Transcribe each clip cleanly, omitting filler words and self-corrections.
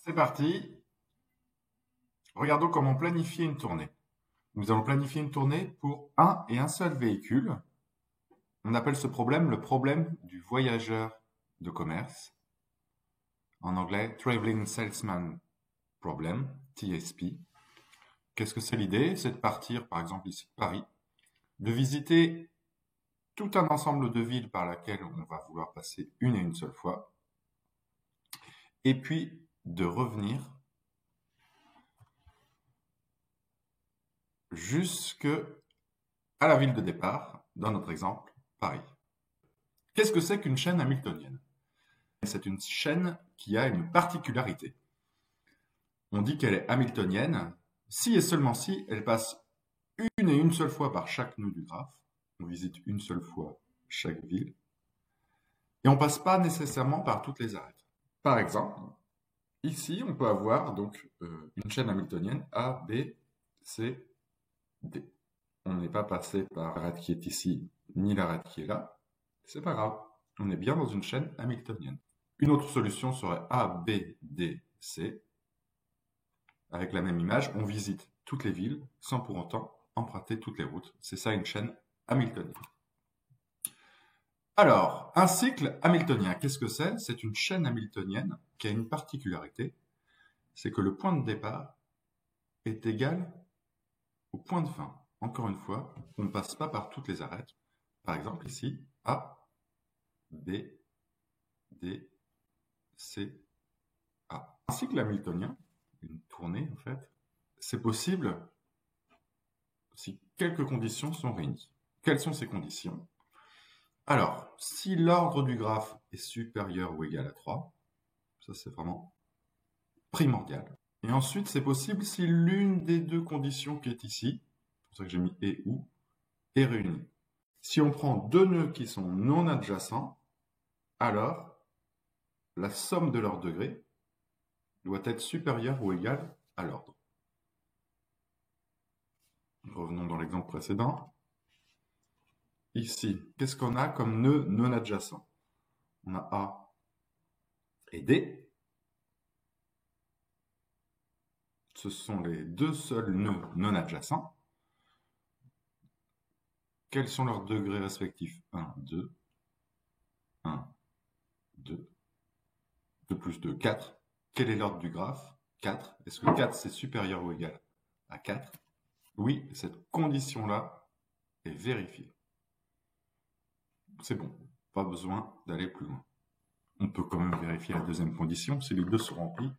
C'est parti. Regardons comment planifier une tournée. Nous allons planifier une tournée pour un et un seul véhicule. On appelle ce problème le problème du voyageur de commerce. En anglais, Traveling Salesman Problem, TSP. Qu'est-ce que c'est l'idée? C'est de partir, par exemple ici de Paris, de visiter tout un ensemble de villes par lesquelles on va vouloir passer une et une seule fois, et puis de revenir jusque à la ville de départ, dans notre exemple, Paris. Qu'est-ce que c'est qu'une chaîne hamiltonienne? C'est une chaîne qui a une particularité. On dit qu'elle est hamiltonienne si et seulement si elle passe une et une seule fois par chaque nœud du graphe. On visite une seule fois chaque ville. Et on ne passe pas nécessairement par toutes les arêtes. Par exemple, ici, on peut avoir donc une chaîne hamiltonienne A, B, C, D. On n'est pas passé par l'arête qui est ici, ni l'arête qui est là. C'est pas grave. On est bien dans une chaîne hamiltonienne. Une autre solution serait A, B, D, C. Avec la même image, on visite toutes les villes sans pour autant emprunter toutes les routes. C'est ça une chaîne hamiltonienne. Alors, un cycle hamiltonien, qu'est-ce que c'est? C'est une chaîne hamiltonienne qui a une particularité, c'est que le point de départ est égal au point de fin. Encore une fois, on ne passe pas par toutes les arêtes. Par exemple, ici, A, B, D, C, A. Un cycle hamiltonien, une tournée en fait, c'est possible si quelques conditions sont réunies. Quelles sont ces conditions? Alors, si l'ordre du graphe est supérieur ou égal à 3, ça c'est vraiment primordial. Et ensuite, c'est possible si l'une des deux conditions qui est ici, c'est pour ça que j'ai mis et ou, est réunie. Si on prend deux nœuds qui sont non adjacents, alors la somme de leurs degrés doit être supérieure ou égale à l'ordre. Revenons dans l'exemple précédent. Ici, qu'est-ce qu'on a comme nœud non adjacent? On a A et D. Ce sont les deux seuls nœuds non adjacents. Quels sont leurs degrés respectifs? 1, 2, 1, 2, 2 plus 2, 4. Quel est l'ordre du graphe? 4. Est-ce que 4 c'est supérieur ou égal à 4? Oui, cette condition-là est vérifiée. C'est bon, pas besoin d'aller plus loin. On peut quand même vérifier la deuxième condition. Si les deux sont remplis,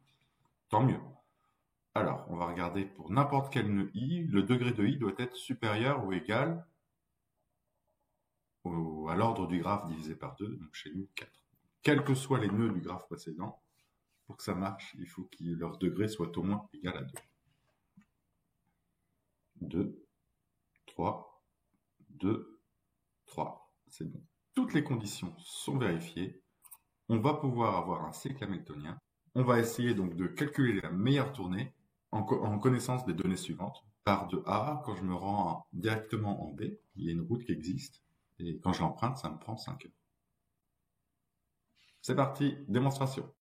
tant mieux. Alors, on va regarder pour n'importe quel nœud i, le degré de i doit être supérieur ou égal à l'ordre du graphe divisé par 2, donc chez nous 4. Quels que soient les nœuds du graphe précédent, pour que ça marche, il faut que leur degré soit au moins égal à 2. 2, 3, 2, 3. C'est bon. Toutes les conditions sont vérifiées. On va pouvoir avoir un cycle hamiltonien. On va essayer donc de calculer la meilleure tournée en connaissance des données suivantes. Par de A, quand je me rends directement en B, il y a une route qui existe. Et quand je l'emprunte, ça me prend 5 heures. C'est parti, démonstration.